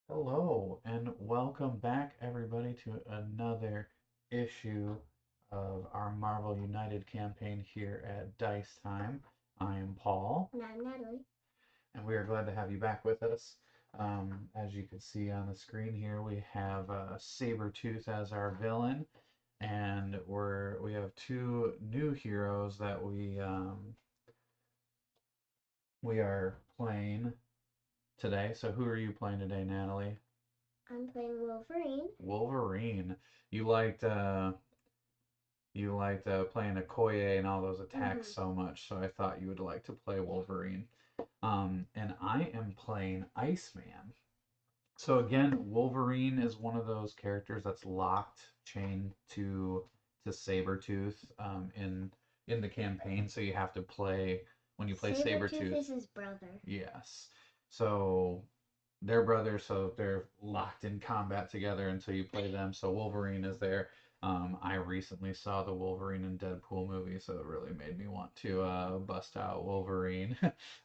Hello, and welcome back, everybody, to another issue of our Marvel United campaign here at Dice Time. I am Paul, And I'm Natalie. and we are glad to have you back with us. As you can see on the screen here, we have Sabretooth as our villain, and we have two new heroes that we are playing today. So who are you playing today, Natalie? I'm playing Wolverine. Wolverine. You liked playing Okoye and all those attacks Mm-hmm. so much, so I thought you would like to play Wolverine. And I am playing Iceman. So again, Wolverine is one of those characters that's locked, chained to Sabretooth in the campaign. So you have to play when you play Sabretooth Sabretooth. is his brother. Yes. So they're brothers, so they're locked in combat together until you play them. So Wolverine is there. I recently saw the Wolverine and Deadpool movie, so it really made me want to bust out Wolverine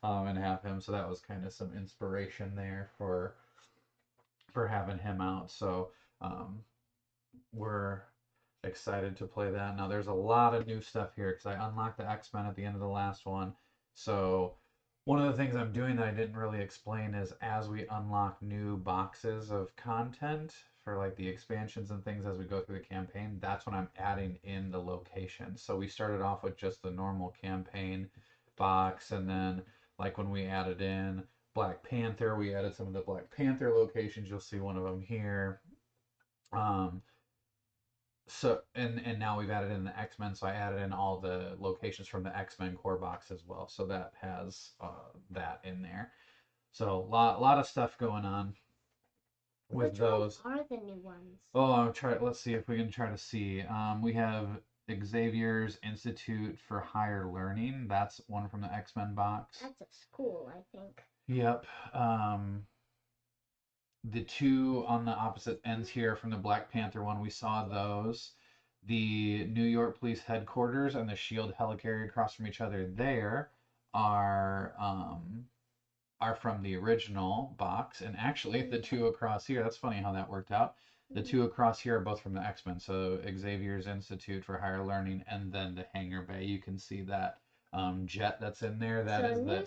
and have him. So that was kind of some inspiration there for having him out. So um, we're excited to play that. Now there's a lot of new stuff here because I unlocked the X-Men at the end of the last one. So one of the things I'm doing that I didn't really explain is as we unlock new boxes of content for like the expansions and things as we go through the campaign, that's when I'm adding in the locations. So we started off with just the normal campaign box, and then like when we added in Black Panther, we added some of the Black Panther locations. You'll see one of them here. Um, and now we've added in the X-Men, so I added in all the locations from the X-Men core box as well. So that has that in there. So lot of stuff going on with Which ones those. are the new ones? Oh, I'm try. Let's see if we can try to see. We have Xavier's Institute for Higher Learning. That's one from the X-Men box. That's a school, I think. Yep. The two on the opposite ends here from the Black Panther one, we saw those. The New York Police Headquarters and the Shield helicarrier across from each other there are from the original box, and actually the two across here. That's funny how that worked out. The Mm-hmm. two across here are both from the X-Men. So Xavier's Institute for Higher Learning, and then the Hangar Bay. You can see that jet that's in there. That So is new the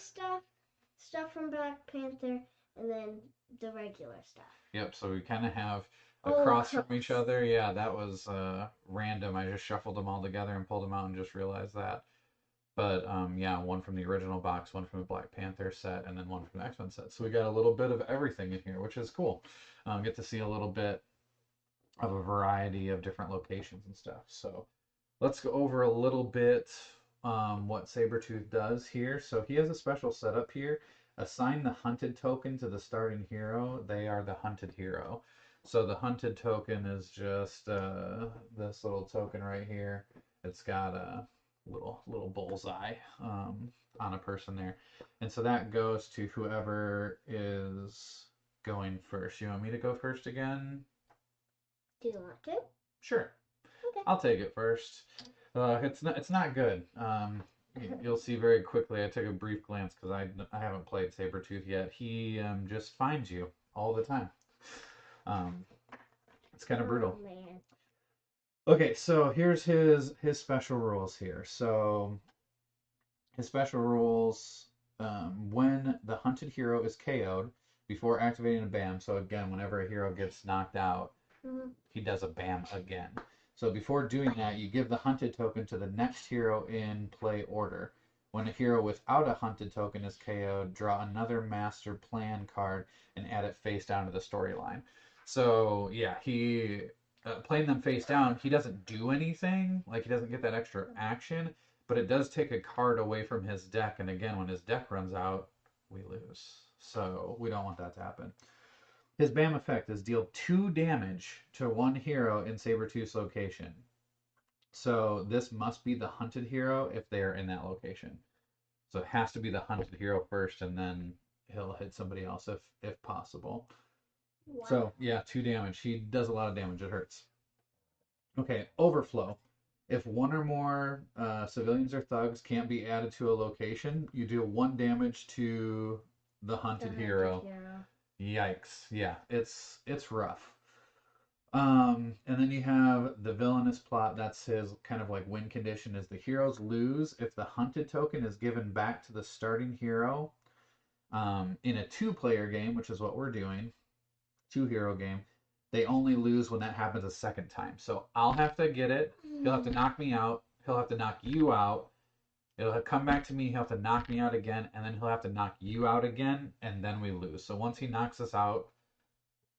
stuff from Black Panther, and then the regular stuff. Yep, so we kind of have All across from across. each other. Yeah, that was random. I just shuffled them all together and pulled them out and just realized that. But yeah, one from the original box, one from the Black Panther set, and then one from the X-Men set. So we got a little bit of everything in here, which is cool. Get to see a little bit of a variety of different locations and stuff. So let's go over a little bit what Sabretooth does here. So he has a special setup here. Assign the hunted token to the starting hero. They are the hunted hero. So the hunted token is just this little token right here. It's got a little bullseye on a person there, and so that goes to whoever is going first. You want me to go first again? Do you want to? Sure. Okay. I'll take it first. It's not good. You'll see very quickly. I took a brief glance because I haven't played Sabretooth yet. He just finds you all the time. Um, it's kind of brutal. Oh man. Okay, so here's his special rules here. So his special rules when the hunted hero is KO'd before activating a BAM. So again, whenever a hero gets knocked out, Mm-hmm. he does a BAM again. So before doing that, you give the hunted token to the next hero in play order. When a hero without a hunted token is KO'd, draw another master plan card and add it face down to the storyline. So yeah, he playing them face down, he doesn't do anything. Like he doesn't get that extra action, but it does take a card away from his deck. And again, when his deck runs out, we lose. So we don't want that to happen. His BAM effect is deal 2 damage to one hero in Sabretooth's location. So this must be the hunted hero if they're in that location. So it has to be the hunted hero first, and then he'll hit somebody else if possible. Wow. So yeah, 2 damage. He does a lot of damage. It hurts. Okay, overflow. If one or more civilians or thugs can't be added to a location, you do 1 damage to the hunted hero. Yikes. Yeah, it's rough. And then you have the villainous plot. That's his kind of like win condition is the heroes lose if the hunted token is given back to the starting hero in a two-player game, which is what we're doing, two-hero game. They only lose when that happens a second time. So I'll have to get it. He'll have to knock me out. He'll have to knock you out. It'll have come back to me. He'll have to knock me out again, and then he'll have to knock you out again, and then we lose. So once he knocks us out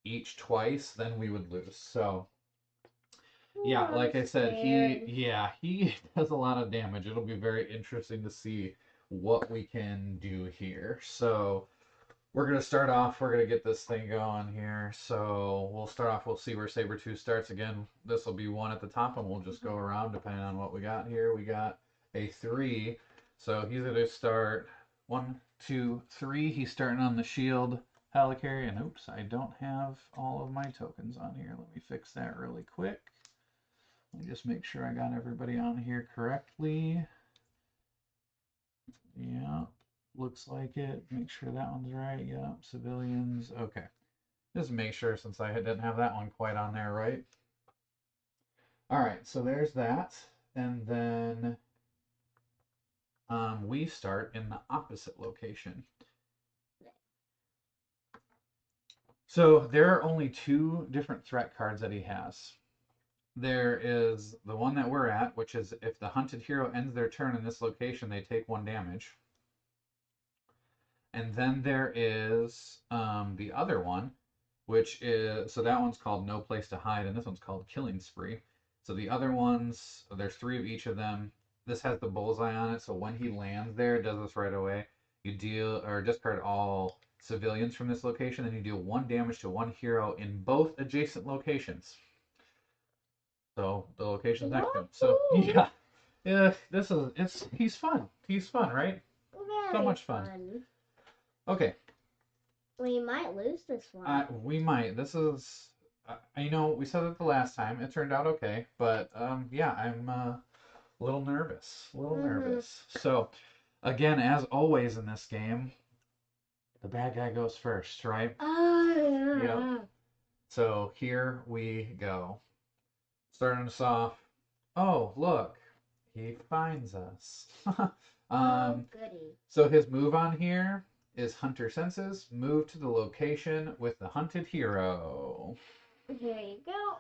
each twice, then we would lose. So yeah, I'm like I said, scared. he does a lot of damage. It'll be very interesting to see what we can do here. So we're gonna start off. We're gonna get this thing going here. So we'll start off. We'll see where Sabretooth starts again. This will be one at the top, and we'll just go around depending on what we got here. We got a 3, so he's gonna start 1, 2, 3. He's starting on the shield helicarrier, and oops, I don't have all of my tokens on here. Let me fix that really quick. Let me just make sure I got everybody on here correctly. Yeah, looks like it. Make sure that one's right. Yeah, civilians. Okay. Just make sure since I didn't have that one quite on there, right? All right, so there's that. And then we start in the opposite location. So there are only 2 different threat cards that he has. There is the one that we're at, which is if the hunted hero ends their turn in this location, they take 1 damage. And then there is the other one, which is so that one's called No Place to Hide, and this one's called Killing Spree. So the other ones, there's 3 of each of them. This has the bullseye on it, so when he lands there, it does this right away. You deal or discard all civilians from this location, and you deal 1 damage to 1 hero in both adjacent locations. So the location's next to him. So Wahoo! yeah, yeah, this is he's fun. He's fun, right? So Very much fun. fun. Okay, We might lose this one. we might. This is, we said it the last time. It turned out okay, but yeah, I'm a little nervous. A little nervous. So, again, as always in this game, the bad guy goes first, right? Yep. So here we go. Starting us off. Oh, look, he finds us. Oh, goody. So his move on here is Hunter Senses. Move to the location with the hunted hero. Here you go.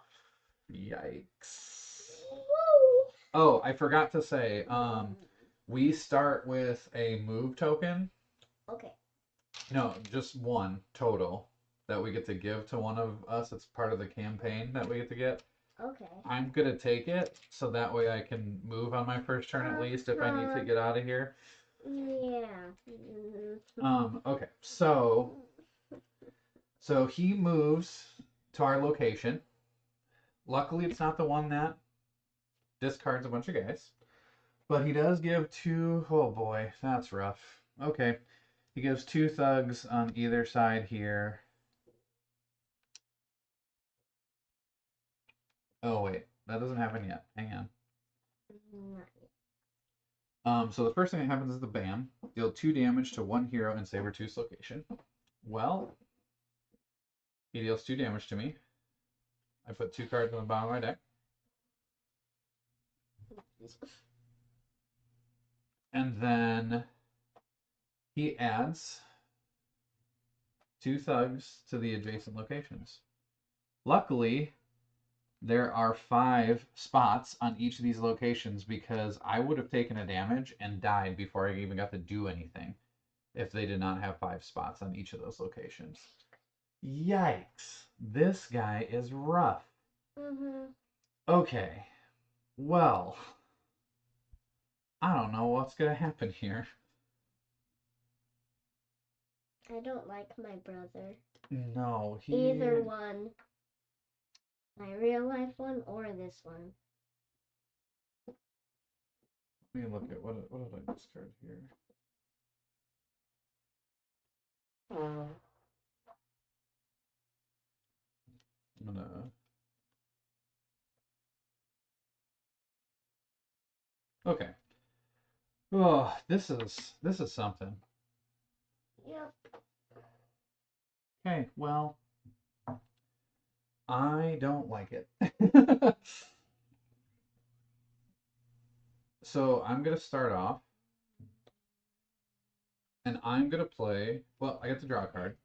Yikes. Woo! Oh, I forgot to say, we start with a move token. Okay. No, just 1 total that we get to give to one of us. It's part of the campaign that we get to get. Okay. I'm gonna take it so that way I can move on my first turn at least if I need to get out of here. Yeah. Okay. So he moves to our location. Luckily, it's not the one that discards a bunch of guys. But he does give 2. Oh boy, that's rough. Okay. He gives 2 thugs on either side here. Oh wait, that doesn't happen yet. Hang on. So the first thing that happens is the bam. Deal 2 damage to 1 hero in Sabretooth's location. Well, he deals 2 damage to me. I put 2 cards on the bottom of my deck. And then he adds 2 thugs to the adjacent locations. Luckily, there are 5 spots on each of these locations because I would have taken a damage and died before I even got to do anything if they did not have 5 spots on each of those locations. Yikes. This guy is rough. Okay. Well, I don't know what's going to happen here. I don't like my brother. No, Either one. My real life one or this one. Let me look at what did I discard here? I'm gonna. Okay. Oh, this is something. Yep. Okay, well, I don't like it. So I'm gonna start off, and I'm gonna play. Well, I get to draw a card.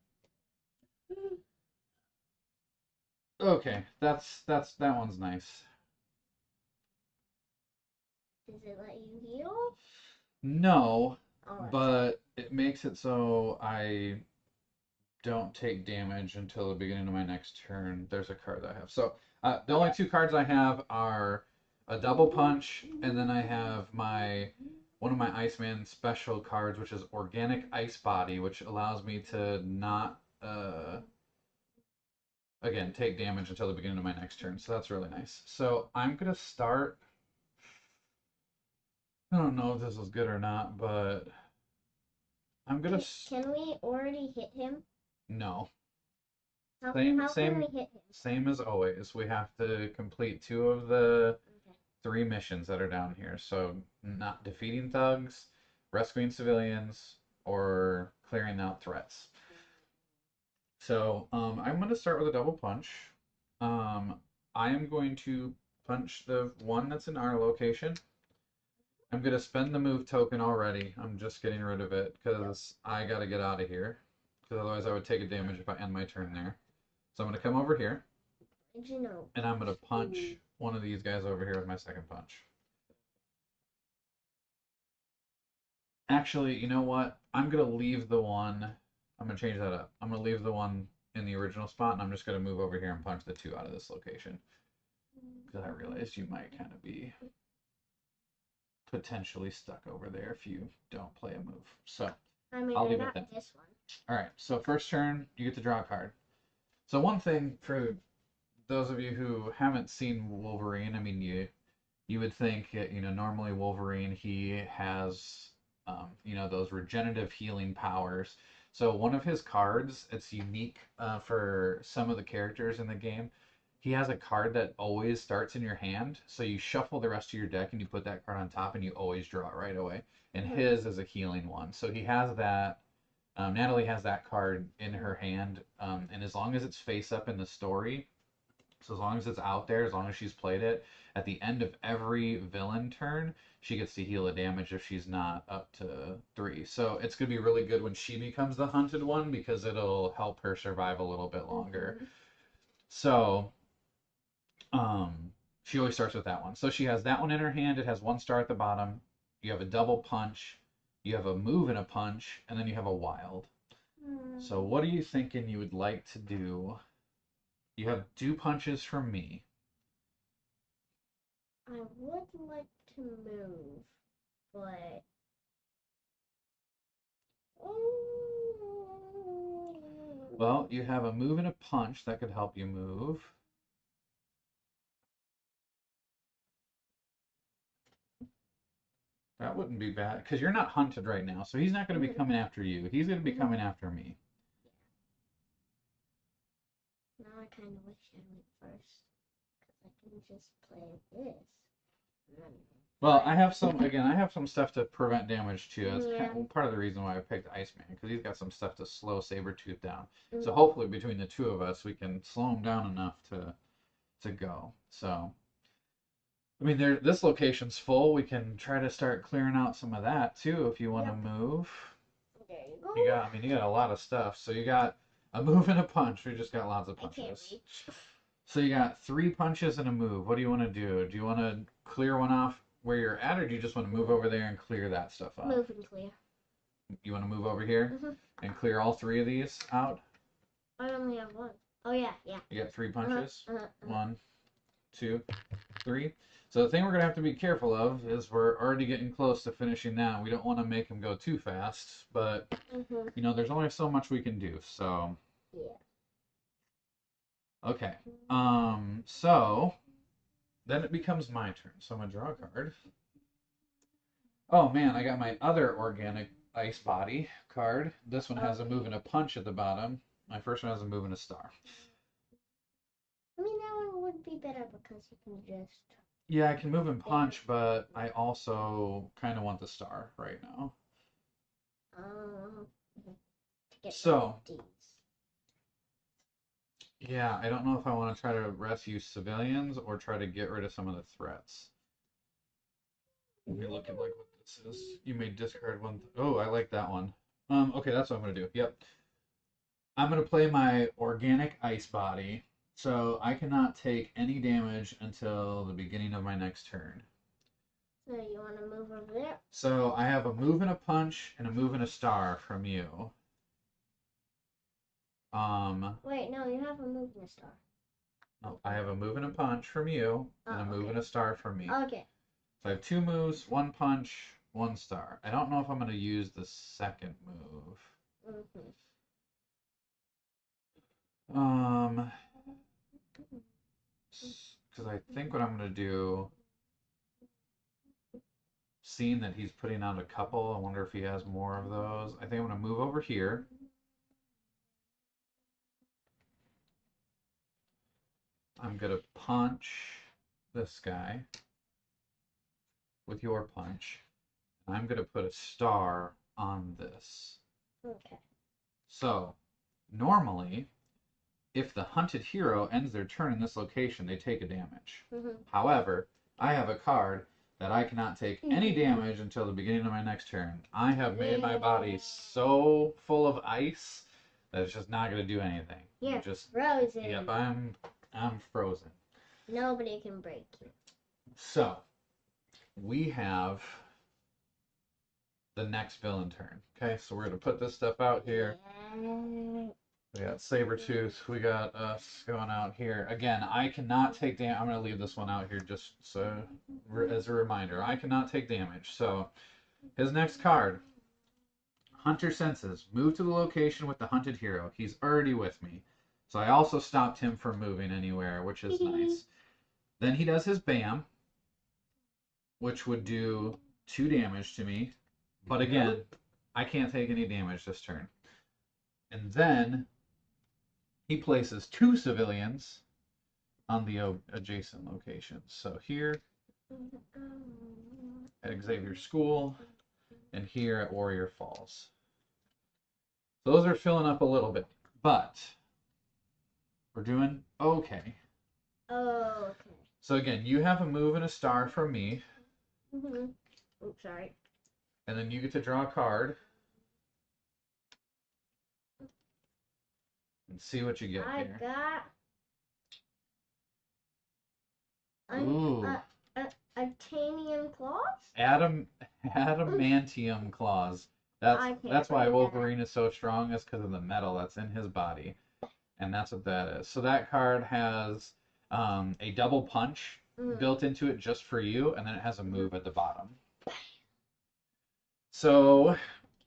Okay, that one's nice. Does it let you heal? No, Oh, that's right. but it makes it so I don't take damage until the beginning of my next turn. There's a card that I have. So the only two cards I have are a double punch, and then I have my one of my Iceman special cards, which is Organic Ice Body, which allows me to not again take damage until the beginning of my next turn. So that's really nice. So I'm gonna start. I don't know if this is good or not, but I'm gonna. Can we already hit him? No. How, Same, how can we same, hit him? same as always. We have to complete two of the Okay. three missions that are down here. So, not defeating thugs, rescuing civilians, or clearing out threats. So, I'm going to start with a double punch. Um, I am going to punch the one that's in our location. I'm going to spend the move token already. I'm just getting rid of it because I got to get out of here. Because otherwise, I would take a damage if I end my turn there. So, I'm going to come over here. Did you know? And I'm going to punch one of these guys over here with my second punch. Actually, you know what? I'm going to leave the one. I'm going to change that up. I'm going to leave the one in the original spot, and I'm just going to move over here and punch the two out of this location. Because I realized you might kind of be potentially stuck over there if you don't play a move. So I mean, I'll I leave it got then. this one. All right. So first turn, you get to draw a card. So one thing for those of you who haven't seen Wolverine, I mean, you would think, normally Wolverine, he has, those regenerative healing powers. So one of his cards, it's unique for some of the characters in the game. He has a card that always starts in your hand. So you shuffle the rest of your deck and you put that card on top and you always draw it right away. And his is a healing one. So he has that. Natalie has that card in her hand. And as long as it's face up in the story, so as long as it's out there, as long as she's played it, at the end of every villain turn, she gets to heal a damage if she's not up to 3. So it's gonna be really good when she becomes the hunted one because it'll help her survive a little bit longer. So she always starts with that one. So she has that one in her hand. It has one star at the bottom. You have a double punch. You have a move and a punch, and then you have a wild. So what are you thinking you would like to do? You have 2 punches from me. I would like to move, but Well, you have a move and a punch that could help you move. That wouldn't be bad because you're not hunted right now, so he's not going to be coming after you. He's going to be coming after me. now I kind of wish I went first because I can just play this. Well, I have some stuff to prevent damage too. That's Yeah. part of the reason why I picked Iceman because he's got some stuff to slow Sabretooth down. So hopefully between the two of us, we can slow him down enough to go. So I mean, this location's full. We can try to start clearing out some of that too if you want to move. There you go. You got a lot of stuff. So you got a move and a punch. We just got lots of I can't punches. reach. So you got 3 punches and a move. What do you want to do? Do you want to clear one off where you're at, or do you just want to move over there and clear that stuff off? Move and clear. You want to move over here and clear all 3 of these out? I only have one. Oh yeah, yeah. You got 3 punches. 1, 2, 3. So the thing we're gonna have to be careful of is we're already getting close to finishing that. We don't want to make him go too fast, but there's only so much we can do. So yeah. Okay. So then it becomes my turn. So I'm gonna draw a card. Oh man, I got my other organic ice body card. This one has a move and a punch at the bottom. My first one has a move and a star. I mean, that one would be better because you can just. Yeah, I can move and punch, but I also kind of want the star right now. To get So Yeah, I don't know if I want to try to rescue civilians or try to get rid of some of the threats. Let me look at like what this is. You may discard one. Oh, I like that one. Okay, that's what I'm gonna do. Yep. I'm gonna play my organic ice body, so I cannot take any damage until the beginning of my next turn. So you want to move over there? So I have a move and a punch and a move and a star from you. Wait, no, you have a moving star. No, I have a move and a punch from you, and a move okay. and a star from me. Okay. So I have two moves, one punch, one star. I don't know if I'm going to use the second move. Mm-hmm. Because I think what I'm going to do, seeing that he's putting out a couple, I wonder if he has more of those. I think I'm going to move over here. I'm going to punch this guy with your punch. I'm going to put a star on this. Okay. So, normally, if the hunted hero ends their turn in this location, they take a damage. Mm-hmm. However, I have a card that I cannot take any damage until the beginning of my next turn. I have made my body so full of ice that it's just not going to do anything. You're just frozen. Yep, I'm frozen. Nobody can break you. So, we have the next villain turn. Okay, so we're going to put this stuff out here. Yeah. We got Sabretooth. We got us going out here. Again, I cannot take damage. I'm going to leave this one out here just so as a reminder. I cannot take damage. So his next card, Hunter Senses. Move to the location with the hunted hero. He's already with me. So I also stopped him from moving anywhere, which is nice. Then he does his BAM, which would do 2 damage to me. But again, I can't take any damage this turn. And then he places 2 civilians on the adjacent locations. So here at Xavier School and here at Warrior Falls. So those are filling up a little bit, but we're doing okay. Oh, okay. So again, you have a move and a star from me. Mm-hmm. Oops, sorry. And then you get to draw a card and see what you get here. I got Ooh. Titanium claws? Adamantium claws. That's why Wolverine is so strong, is because of the metal that's in his body. And that's what that is. So that card has a double punch built into it just for you, and then it has a move at the bottom. So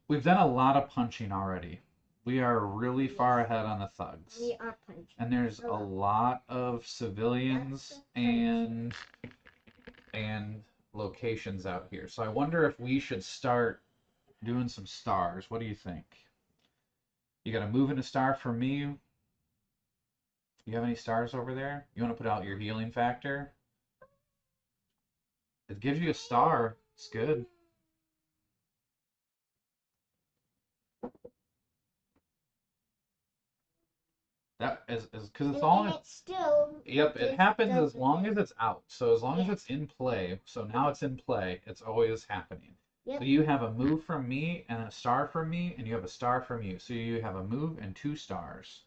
we've done a lot of punching already. We are really far ahead on the thugs. We are punching. And there's a lot of civilians and locations out here. So I wonder if we should start doing some stars. What do you think? You got a move and a star for me. You have any stars over there? You want to put out your healing factor? It gives you a star. It's good. That is because it's all. It's still. Yep, it happens as long as it's out. So as long as it's in play. So now it's in play. It's always happening. Yep. So you have a move from me and a star from me, and you have a star from you. So you have a move and 2 stars.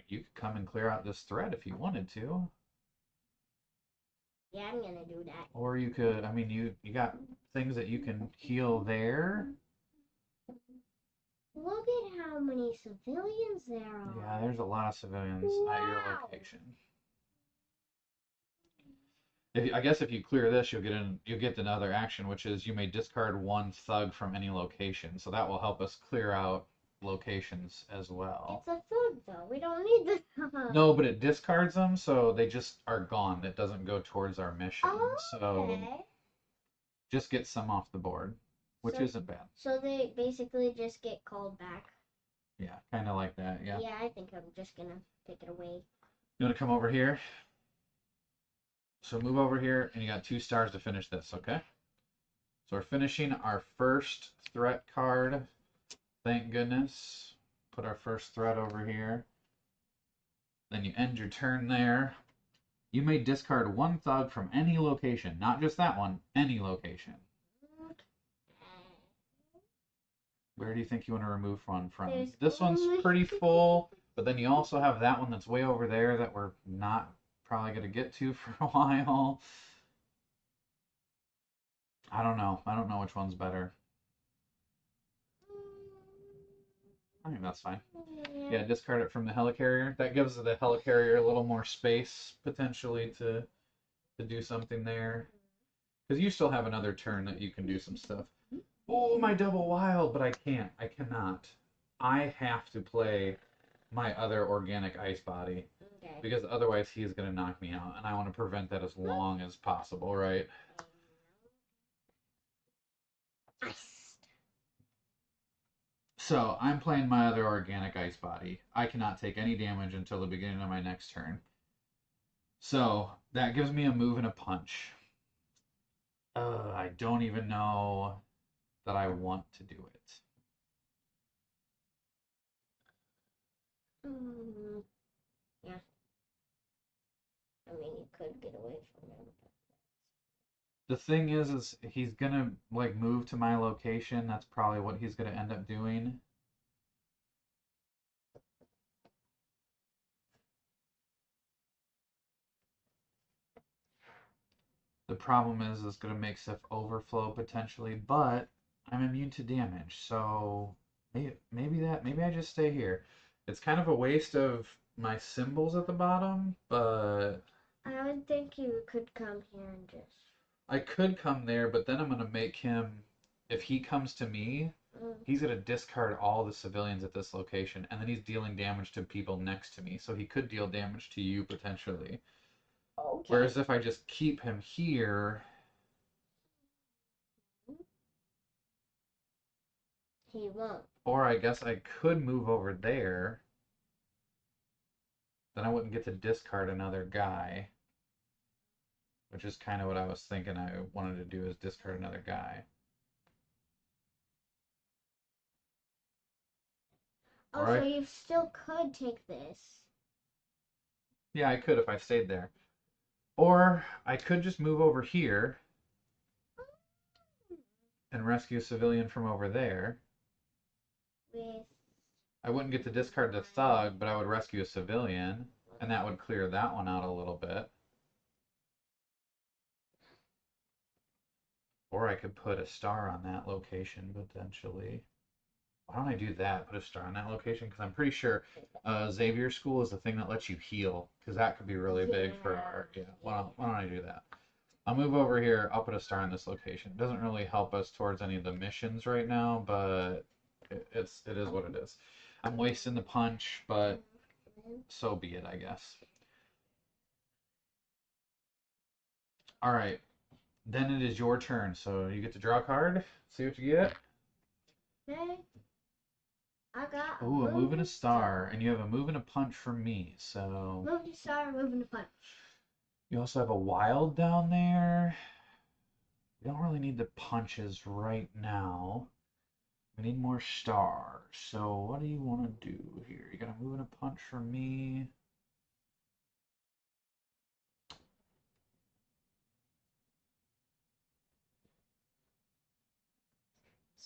You could come and clear out this thread if you wanted to. Yeah, I'm gonna do that. Or you could. I mean, you got things that you can heal there. Look at how many civilians there are. Yeah, there's a lot of civilians at your location. I guess if you clear this, you'll get another action, which is you may discard 1 thug from any location. So that will help us clear out locations as well. It's a thug, though. We don't need the thug. No, but it discards them, so they just are gone. It doesn't go towards our mission. Oh, so just get some off the board, which isn't bad. So they basically just get called back. Yeah, kind of like that. Yeah. Yeah, I think I'm just gonna take it away. You want to come over here? So move over here, and you got 2 stars to finish this, okay? So we're finishing our first threat card. Thank goodness. Put our first threat over here. Then you end your turn there. You may discard one thug from any location, not just that one, any location. Where do you think you want to remove one from? There's This one's only- pretty full, but then you also have that one that's way over there that we're not probably going to get to for a while. I don't know. I don't know which one's better. I think that's fine. Yeah, discard it from the helicarrier. That gives the helicarrier a little more space potentially to do something there. Because you still have another turn that you can do some stuff. Oh, my double wild, but I can't. I cannot. I have to play my other organic ice body. Okay. Because otherwise he's going to knock me out. And I want to prevent that as long as possible, right? Ice. So I'm playing my other organic ice body. I cannot take any damage until the beginning of my next turn. So that gives me a move and a punch. I don't even know that I want to do it. Yeah. I mean, you could get away from him. The thing is he's gonna like move to my location. That's probably what he's gonna end up doing. The problem is it's gonna make stuff overflow potentially, but I'm immune to damage, so maybe I just stay here. It's kind of a waste of my symbols at the bottom, but I would think you could come here and just. I could come there, but then I'm gonna make him. If he comes to me, he's gonna discard all the civilians at this location, and then he's dealing damage to people next to me, so he could deal damage to you potentially. Okay. Whereas if I just keep him here, he won't. or I guess I could move over there, then I wouldn't get to discard another guy, which is kind of what I was thinking I wanted to do is discard another guy. Oh, so you still could take this. Yeah, I could if I stayed there. Or I could just move over here and rescue a civilian from over there. With. I wouldn't get to discard the thug, but I would rescue a civilian, and that would clear that one out a little bit. Or I could put a star on that location potentially. Why don't I do that? Put a star on that location because I'm pretty sure Xavier School is the thing that lets you heal because that could be really big for our. Yeah. Why don't I do that? I'll move over here. I'll put a star on this location. It doesn't really help us towards any of the missions right now, but it is what it is. I'm wasting the punch, but so be it, I guess. All right. Then it is your turn. So you get to draw a card. See what you get. Okay. I got. Ooh, a move and a star, and you have a move and a punch from me. So move and a star, move and a punch. you also have a wild down there. We don't really need the punches right now. We need more stars. So what do you want to do here? You got a move and a punch from me.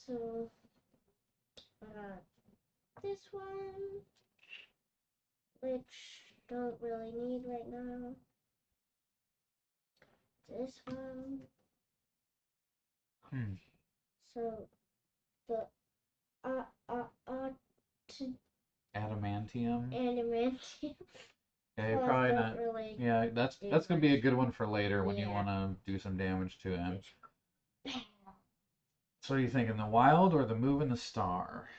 So, this one, which don't really need right now. This one. So, the Adamantium. Adamantium. Yeah, you're probably not. Really Yeah, that's gonna be a good one for later when you want to do some damage to him. So, are you thinking the wild or the move and the star?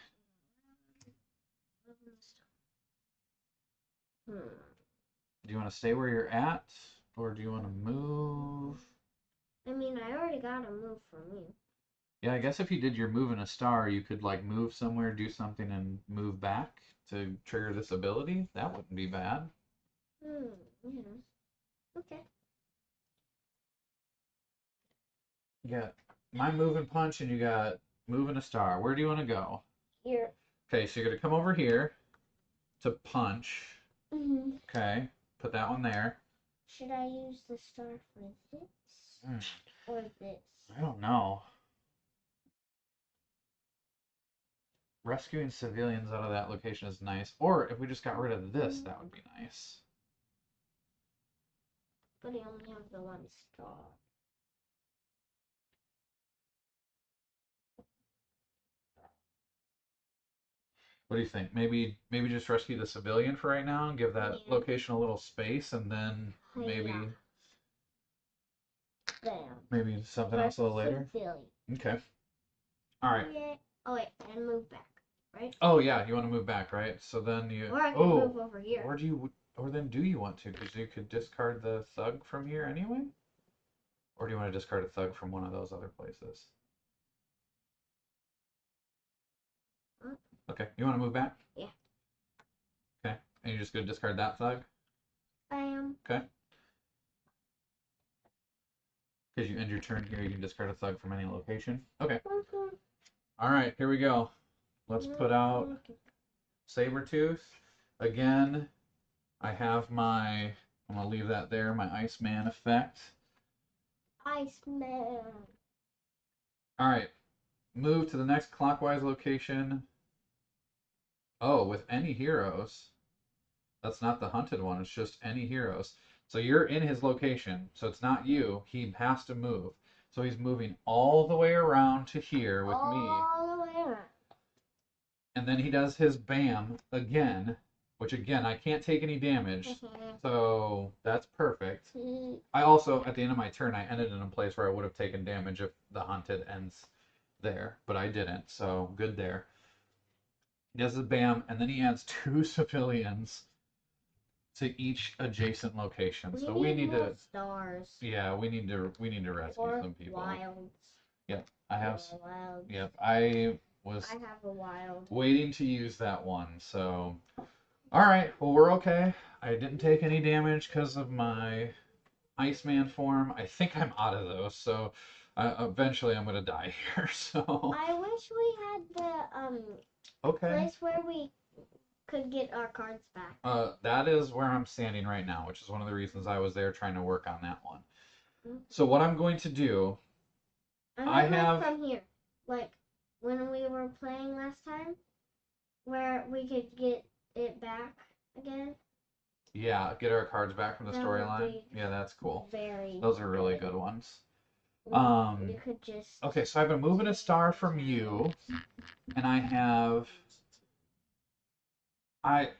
Do you want to stay where you're at, or do you want to move? I mean, I already got a move from you. Yeah, I guess if you did your move in a star, you could like move somewhere, do something, and move back to trigger this ability. That wouldn't be bad. Yeah. Okay. You got my move and punch, and you got move and a star. Where do you want to go? Here. Okay, so you're gonna come over here to punch. Okay, put that one there. Should I use the star for this Hmm, or this? I don't know. Rescuing civilians out of that location is nice. Or if we just got rid of this, that would be nice. But I only have the one star. What do you think? Maybe just rescue the civilian for right now and give that Yeah. location a little space, and then maybe Yeah. Bam. maybe something else a little later. Civilian. Okay. All right. Yeah. Oh wait, and move back, right? Oh yeah, you want to move back, right? So then you. Or I can Oh, move over here. or do you? Or then do you want to? Because you could discard the thug from here anyway. Or do you want to discard a thug from one of those other places? Huh? Okay. You want to move back? Yeah. Okay. And you're just gonna discard that thug? Bam. Okay. Because you end your turn here, you can discard a thug from any location. Okay. All right, here we go. Let's put out Sabretooth. Again, I have my, I'm going to leave that there, my Iceman effect. Iceman. All right, move to the next clockwise location. Oh, with any heroes. That's not the hunted one, it's just any heroes. So you're in his location, so it's not you. He has to move. So he's moving all the way around to here with me. All the way around. And then he does his bam again, which again, I can't take any damage. So that's perfect. I also, at the end of my turn, I ended in a place where I would have taken damage if the hunted ends there, but I didn't, so good there. He does his bam, and then he adds 2 civilians to each adjacent location. So we need more to stars. Yeah, we need to rescue Or some people. wilds. Yep, I have. Wilds. Yep, I was I have a wild. waiting to use that one. So, all right. Well, we're okay. I didn't take any damage because of my Iceman form. I think I'm out of those. So, eventually I'm gonna die here. So. I wish we had the Okay. place where we could get our cards back. That is where I'm standing right now, which is one of the reasons I was there trying to work on that one. Mm-hmm. So what I'm going to do, I have from here, like when we were playing last time, where we could get it back again. Yeah, get our cards back from the storyline. Yeah, that's cool. Those are really good ones. You could just. Okay, so I've been moving a star from you, and I have.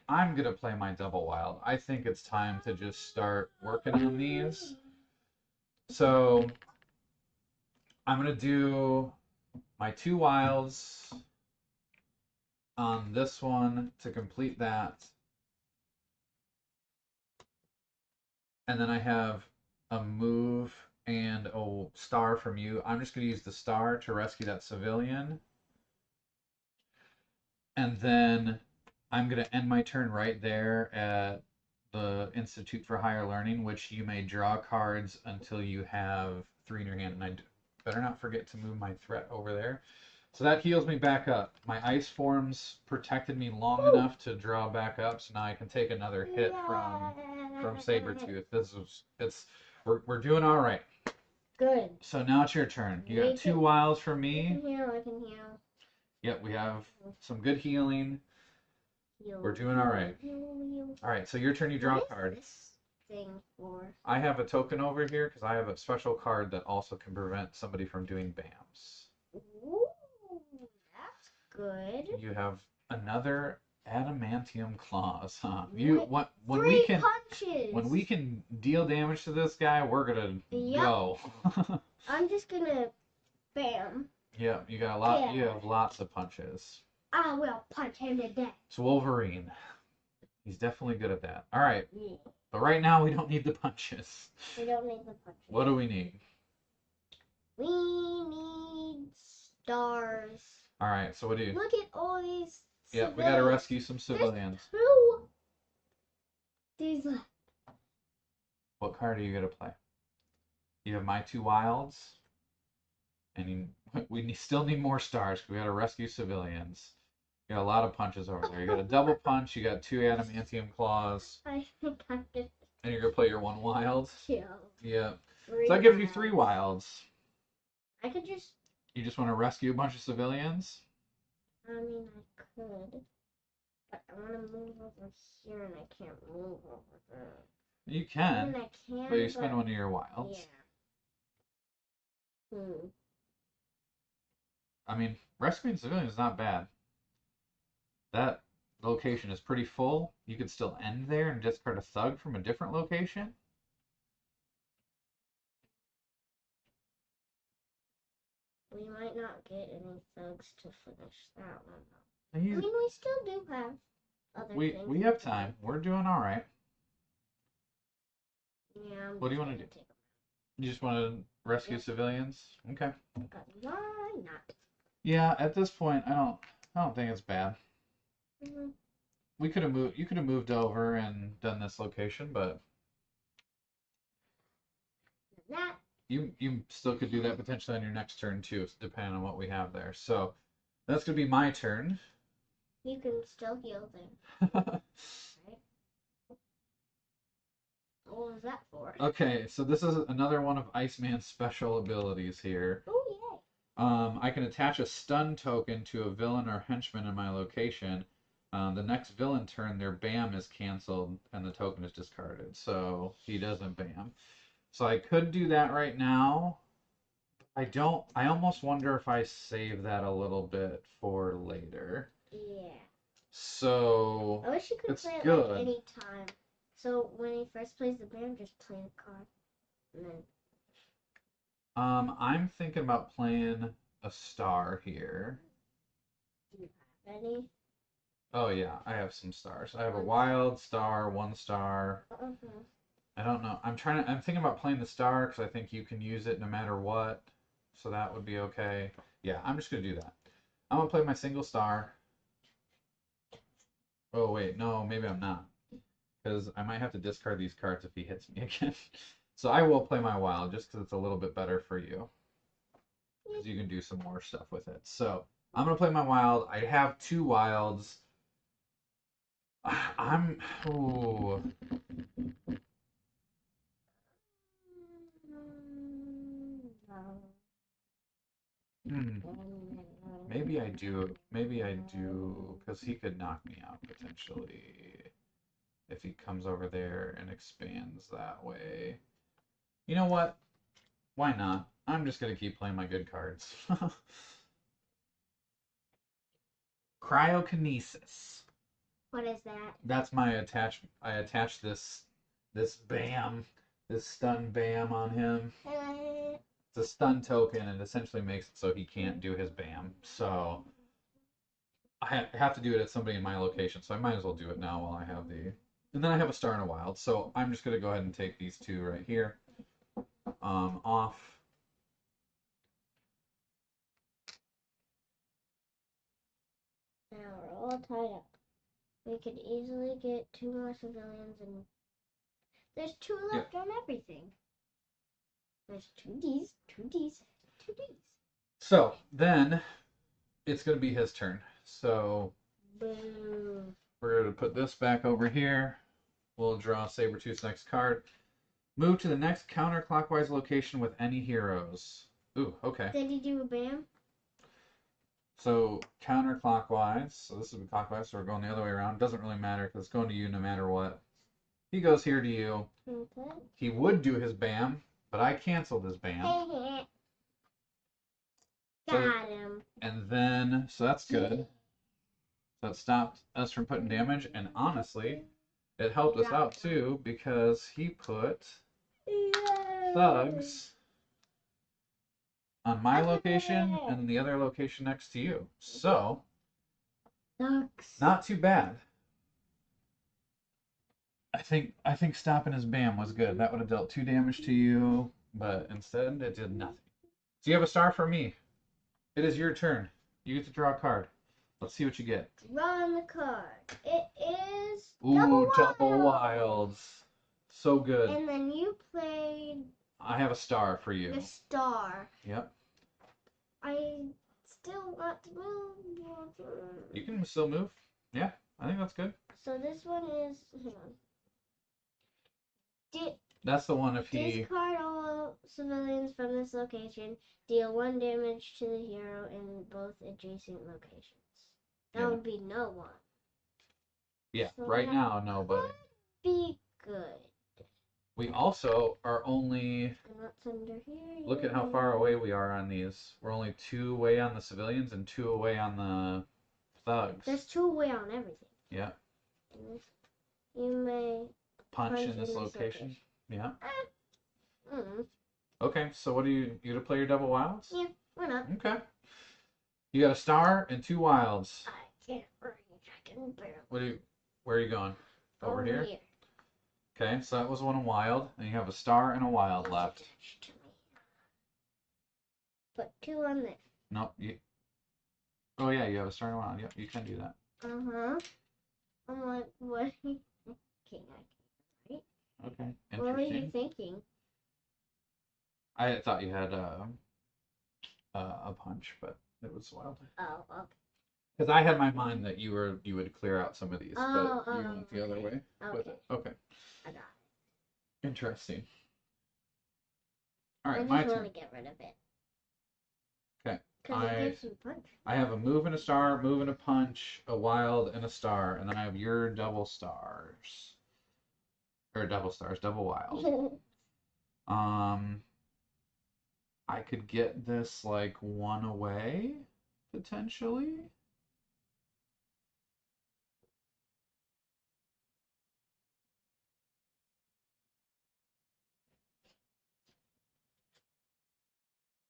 I'm gonna play my double wild. I think it's time to just start working on these. So I'm gonna do my 2 wilds on this one to complete that. And then I have a move and a star from you. I'm just going to use the star to rescue that civilian. And then I'm going to end my turn right there at the Institute for Higher Learning, which you may draw cards until you have 3 in your hand. And I better not forget to move my threat over there. So that heals me back up. My ice forms protected me long enough to draw back up, so now I can take another hit from Sabretooth. We're doing all right. Good. So now it's your turn. You got 2 wilds for me. I can heal. Yep, we have some good healing. We're doing all right. All right, so your turn. You draw a card. This thing for? I have a token over here because I have a special card that also can prevent somebody from doing BAMs. Ooh, that's good. You have another adamantium claws, huh? Punches. When we can deal damage to this guy, we're gonna go. I'm just gonna bam. Yeah, you got a lot. Yeah. You have lots of punches. I will punch him to death. It's Wolverine. He's definitely good at that. All right, yeah. But right now we don't need the punches. We don't need the punches. What do we need? We need stars. All right, so what do you? Look at all these. Yeah, we gotta rescue some civilians. There's 2. These left. What card are you gonna play? You have my 2 wilds, and we still need more stars. We gotta rescue civilians. You got a lot of punches over there. You got a double punch. You got two adamantium claws, I think I'm gonna and you're gonna play your one wild. kill Yeah. So three that gives you three wilds. wilds. I could just. You just want to rescue a bunch of civilians? I mean, I could, but I want to move over here, and I can't move over there. You I can, mean, I can, but you spend one of your wilds. Yeah. I mean, rescuing civilians is not bad. That location is pretty full. You could still end there and discard a thug from a different location. We might not get any thugs to finish that one. And I mean, we still do have other things. we have time. We're doing all right. Yeah. What do you want to do? You just want to rescue civilians? Okay. Why not? Yeah, at this point, I don't think it's bad. Mm-hmm. We could have moved. You could have moved over and done this location, but That you still could do that potentially on your next turn too, depending on what we have there. So that's gonna be my turn. you can still heal them. Right? What was that for? Okay, so this is another one of Iceman's special abilities here. Oh yay! I can attach a stun token to a villain or henchman in my location. The next villain turn, their BAM is canceled and the token is discarded, so he doesn't BAM. So I could do that right now. I don't. I almost wonder if I save that a little bit for later. Yeah. So I wish you could it's play it good. like any time. So when he first plays the BAM, just play the card, and then. I'm thinking about playing a star here. Do you have any? Oh yeah, I have some stars. I have a wild star, one star. I don't know. I'm thinking about playing the star because I think you can use it no matter what. So that would be okay. Yeah, I'm just gonna do that. I'm gonna play my single star. Oh wait, no, maybe I'm not. Because I might have to discard these cards if he hits me again. So I will play my wild just because it's a little bit better for you. Because you can do some more stuff with it. So I'm gonna play my wild. I have two wilds. I'm. Ooh. Hmm. Maybe I do. Maybe I do. Because he could knock me out potentially. If he comes over there and expands that way. You know what? Why not? I'm just gonna keep playing my good cards. Cryokinesis. What is that? That's my attachment. I attach this BAM, this stun BAM on him. It's a stun token and essentially makes it so he can't do his BAM. So I have to do it at somebody in my location, so I might as well do it now while I have the. And then I have a star and a wild, so I'm just gonna go ahead and take these two right here off. Now we're all tied up. We could easily get two more civilians, and there's two left on everything. There's two Ds, two Ds, two Ds. So then it's gonna be his turn. So Boo. we're gonna put this back over here. We'll draw Sabretooth's next card. Move to the next counterclockwise location with any heroes. Ooh, okay. Did he do a BAM? So counterclockwise. So this is clockwise, so we're going the other way around. Doesn't really matter because it's going to you no matter what. He goes here to you. Okay. He would do his BAM, but I canceled his BAM. Got him. And then, so that's good. So it stopped us from putting damage, and honestly, it helped us out too because he put thugs on my location and the other location next to you. So, not too bad. I think stopping his BAM was good. That would have dealt 2 damage to you, but instead it did nothing. So you have a star for me. It is your turn. You get to draw a card. Let's see what you get. Draw the card. It is Ooh, double wilds. So good. And then you played. I have a star for you. The star. Yep. I still want to move. You can still move. Yeah, I think that's good. So this one is. Hang on. That's the one if he. Discard all civilians from this location. Deal 1 damage to the hero in both adjacent locations. That would be no one. Yeah, so right now, no, but. Be good. We also are only. And what's under here? Look at how far away we are on these. We're only 2 away on the civilians and 2 away on the thugs. There's 2 away on everything. Yeah. You may punch in this location. Yeah. Okay, so what do you gonna play your double wilds? Yeah, why not? Okay. You got a star and 2 wilds. I can't reach. I can Where barely. are you going? Over here? Okay, so that was one wild, and you have a star and a wild left. Put 2 on there. Nope. Oh yeah, you have a star and a wild. Yep, you can do that. I'm like, what? Okay, right? Okay. Interesting. What were you thinking? I thought you had a punch, but it was wild. Oh, okay. Because I had my mind that you would clear out some of these, but you went the other way with it. Okay. I got it. Interesting. All right, I my just turn. want to get rid of it. Okay. Because it gives you punch. I have a move and a star, move and a punch, a wild and a star, and then I have your double stars. Or double stars, double wild. I could get this like 1 away, potentially.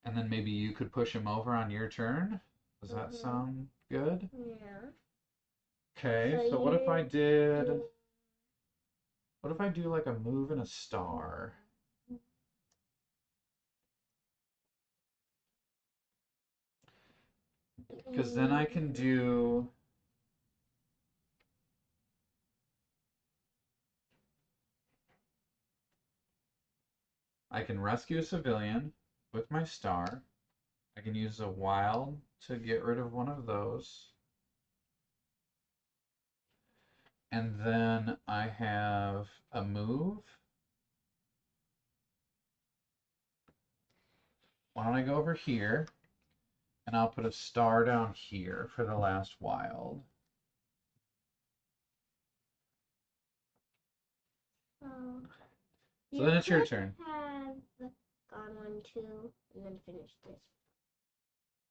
And then maybe you could push him over on your turn. Does that sound good? Yeah. Okay, so what if I did... What if I do like a move and a star? Because then I can do... I can rescue a civilian with my star. I can use a wild to get rid of one of those. And then I have a move. Why don't I go over here, and I'll put a star down here for the last wild. So then it's your turn. Have gone 1, 2, and then finish this.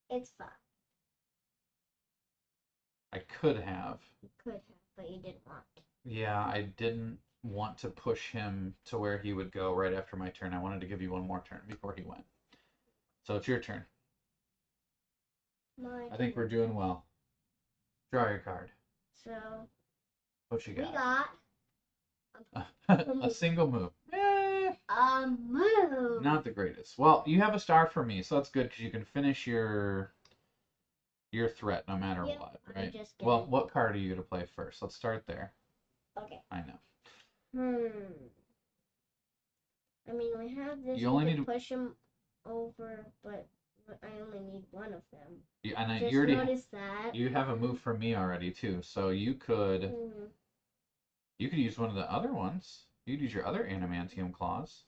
It's fine. I could have. You could have, but you didn't want. Yeah, I didn't want to push him to where he would go right after my turn. I wanted to give you 1 more turn before he went. So it's your turn. I think we're doing well. Draw your card. So, what you got? We got a single move. A move. Not the greatest. Well, you have a star for me, so that's good because you can finish your threat no matter what, right? Well, what card are you going to play first? Let's start there. Okay. I know. I mean, we have this. You only need to push him over, but I only need 1 of them. You already noticed that. You have a move for me already too, so you could you could use one of the other ones. You could use your other adamantium claws.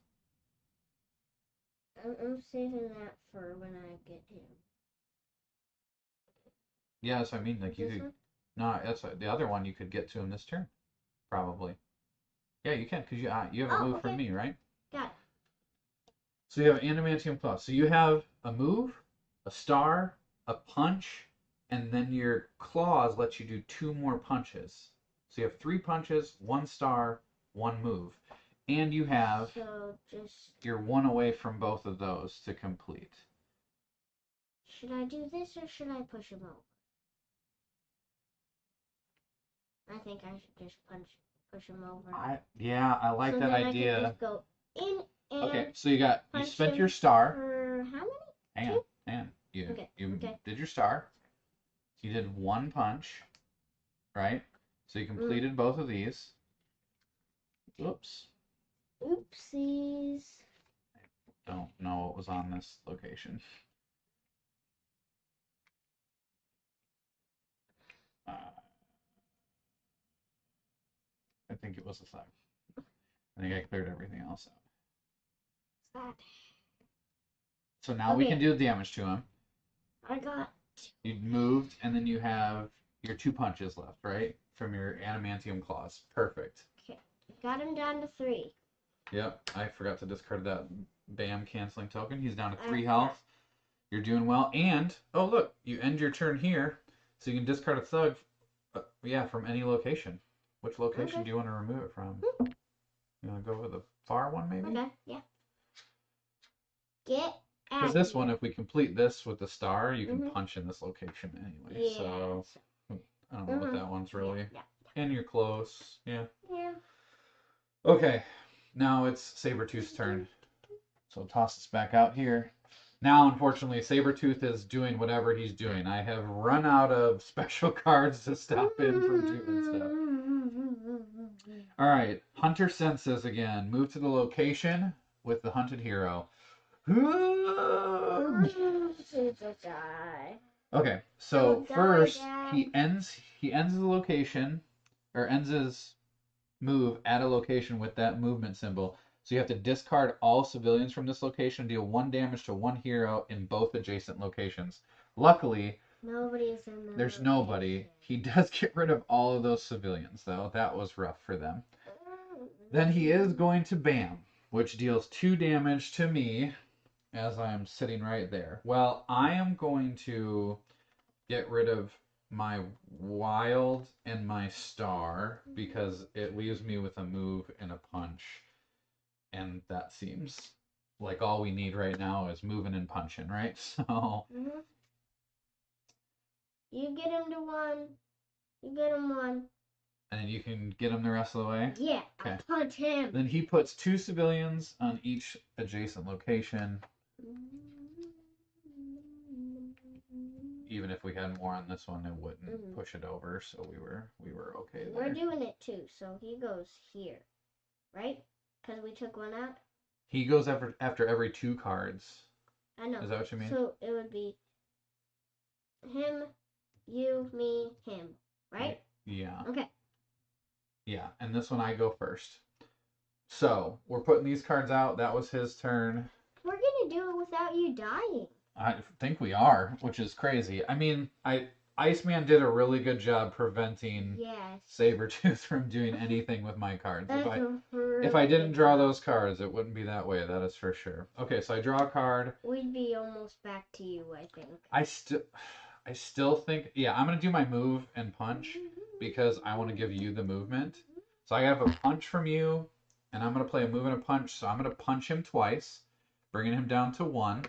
I'm saving that for when I get him. Yeah, that's what I mean. Like you could. One? No, that's the other one. You could get to him this turn, probably. Yeah, you can because you have a move from me, right? Got it. So you have adamantium claws. So you have a move, a star, a punch, and then your claws let you do 2 more punches. So you have 3 punches, 1 star, 1 move, and you have you're 1 away from both of those to complete. Should I do this or should I push him over? I think I should just push him over. I like that idea. I can just go in and okay, so you spent your star. For how many? Hang on. You did your star. You did 1 punch, right? So you completed both of these. Oops. Oopsies. I don't know what was on this location. think it was a thug. I think I cleared everything else out. So now we can do the damage to him. I got. You moved, and then you have your 2 punches left, right? From your adamantium claws. Perfect. Okay. Got him down to 3. Yep, I forgot to discard that BAM canceling token. He's down to 3 health. You're doing well. And, oh look, you end your turn here, so you can discard a thug, from any location. Which location do you want to remove it from? You want to go with the far one, maybe? Okay, yeah. Get Because this one, if we complete this with the star, you can punch in this location anyway. Yeah. So, I don't know what that one's really. Yeah. And you're close. Yeah. Yeah. Okay, now it's Sabretooth's turn. So toss this back out here. Now, unfortunately, Sabretooth is doing whatever he's doing. I have run out of special cards to stop him from doing stuff. Alright, Hunter senses again. Move to the location with the hunted hero. Okay, so first he ends the location, or ends his move at a location with that movement symbol. So you have to discard all civilians from this location, deal 1 damage to 1 hero in both adjacent locations. Luckily, there's nobody. He does get rid of all of those civilians, though. That was rough for them. Then he is going to BAM, which deals 2 damage to me as I'm sitting right there. Well, I am going to get rid of my wild and my star because it leaves me with a move and a punch. And that seems like all we need right now is moving and punching, right? So you get him to 1. You get him 1. And then you can get him the rest of the way? Yeah, okay. I punch him. Then he puts 2 civilians on each adjacent location. Even if we had more on this one, it wouldn't push it over, so we were okay there. We're doing it too, so he goes here, right? Because we took 1 out. He goes after every 2 cards. I know. Is that what you mean? So it would be him, you, me, him, right? Yeah. Okay. Yeah, and this one I go first. So we're putting these cards out. That was his turn. We're gonna do it without you dying. I think we are, which is crazy. I mean, Iceman did a really good job preventing Sabretooth from doing anything with my cards. If I didn't draw those cards, it wouldn't be that way. That is for sure. Okay, so I draw a card. We'd be almost back to you, I think. I still think, I'm going to do my move and punch because I want to give you the movement. So I have a punch from you, and I'm going to play a move and a punch. So I'm going to punch him twice, bringing him down to 1.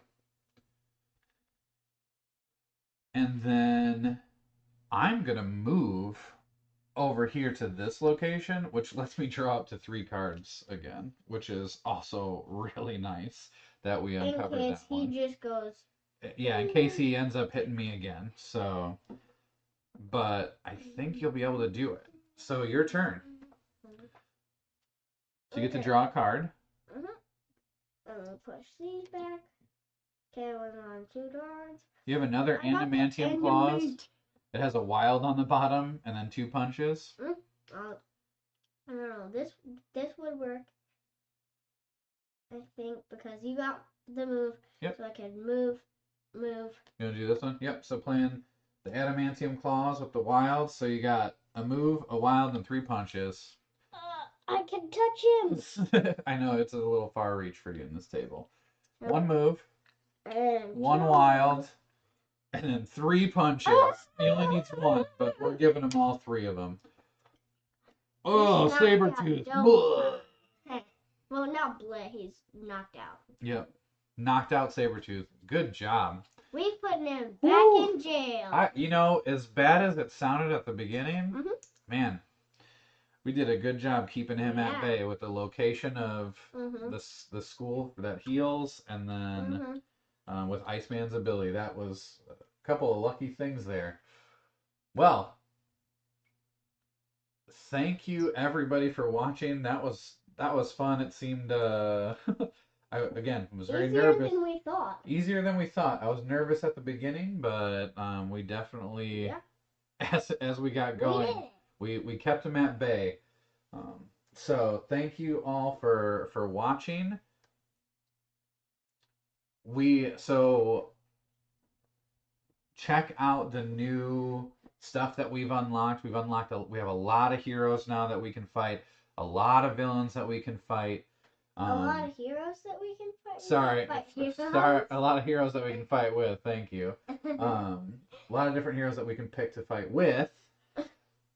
And then I'm going to move over here to this location, which lets me draw up to 3 cards again, which is also really nice that we uncovered that one. In case he just goes... Yeah, in case he ends up hitting me again. So, but I think you'll be able to do it. So your turn. So you get to draw a card. I'm going to push these back. Okay, we're on 2 cards. You have another adamantium claws. It has a wild on the bottom and then 2 punches. I don't know. This would work. I think because you got the move. Yep. So I can move. You want to do this one? Yep. So playing the adamantium claws with the wild. So you got a move, a wild, and 3 punches. I can touch him. I know it's a little far reach for you in this table. 1 move, and 1 wild. And then 3 punches. He only needs 1, but we're giving him all 3 of them. Oh, Sabretooth. Hey. Well, not bleh. He's knocked out. Yep. Knocked out Sabretooth. Good job. We put him back in jail. As bad as it sounded at the beginning, man, we did a good job keeping him at bay with the location of the school that heals, and then... with Iceman's ability. That was a couple of lucky things there. Well, thank you everybody for watching. That was fun. It seemed I was very nervous. Easier than we thought. Easier than we thought. I was nervous at the beginning, but we definitely as we got going, we kept him at bay. So thank you all for watching. So check out the new stuff that we've unlocked. We have a lot of heroes now that we can fight, a lot of villains that we can fight. A lot of heroes that we can fight. Sorry, a lot of heroes that we can fight with. Thank you. A lot of different heroes that we can pick to fight with,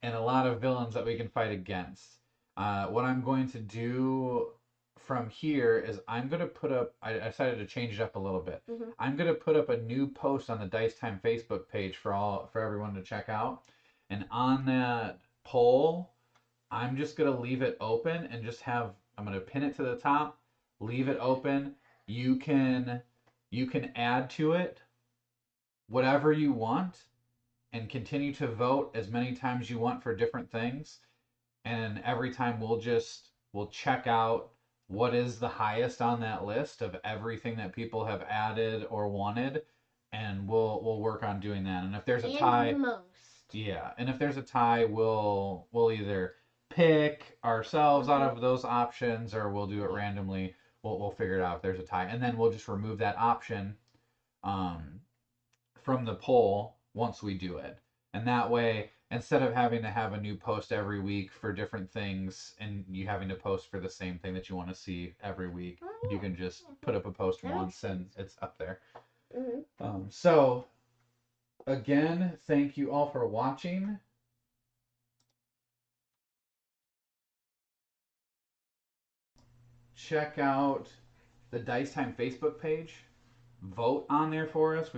and a lot of villains that we can fight against. What I'm going to do from here is I'm going to put up. I decided to change it up a little bit. Mm-hmm. I'm going to put up a new post on the Dice Time Facebook page for everyone to check out, and on that poll, I'm just going to leave it open and just have. I'm going to pin it to the top, leave it open. You can add to it whatever you want and continue to vote as many times you want for different things, and every time we'll check out what is the highest on that list of everything that people have added or wanted, and we'll work on doing that. And if there's a tie, yeah, and if there's a tie, we'll either pick ourselves out of those options or we'll do it randomly. We'll figure it out if there's a tie, and then we'll just remove that option um, from the poll once we do it. And that way, instead of having to have a new post every week for different things and you having to post for the same thing that you want to see every week, you can just put up a post once and it's up there. So, again, thank you all for watching. Check out the Dice Time Facebook page. Vote on there for us.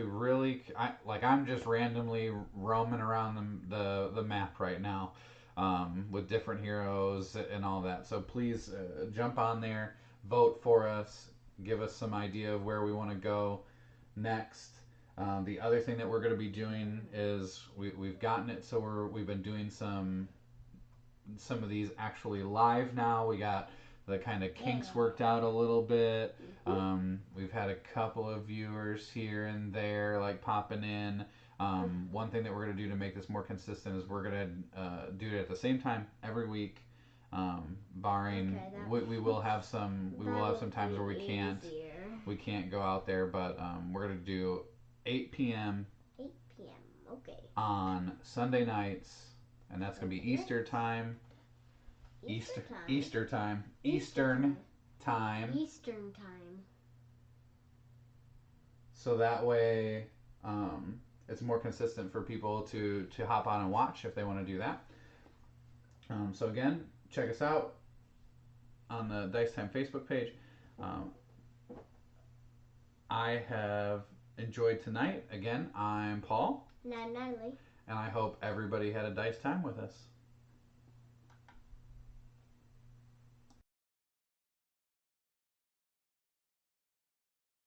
I'm just randomly roaming around the map right now with different heroes and all that. So please jump on there, vote for us, give us some idea of where we want to go next. The other thing that we're going to be doing is we've gotten it so we've been doing some of these actually live now. We got the kind of kinks worked out a little bit. We've had a couple of viewers here and there like popping in. One thing that we're going to do to make this more consistent is we're going to do it at the same time every week. Barring we will have some times where we can't go out there, but we're going to do 8 p.m. Okay. On Sunday nights, and that's going to be Easter time. Eastern time. So that way, it's more consistent for people to hop on and watch if they want to do that. So again, check us out on the Dice Time Facebook page. I have enjoyed tonight. Again, I'm Paul. And I'm Natalie. And I hope everybody had a dice time with us.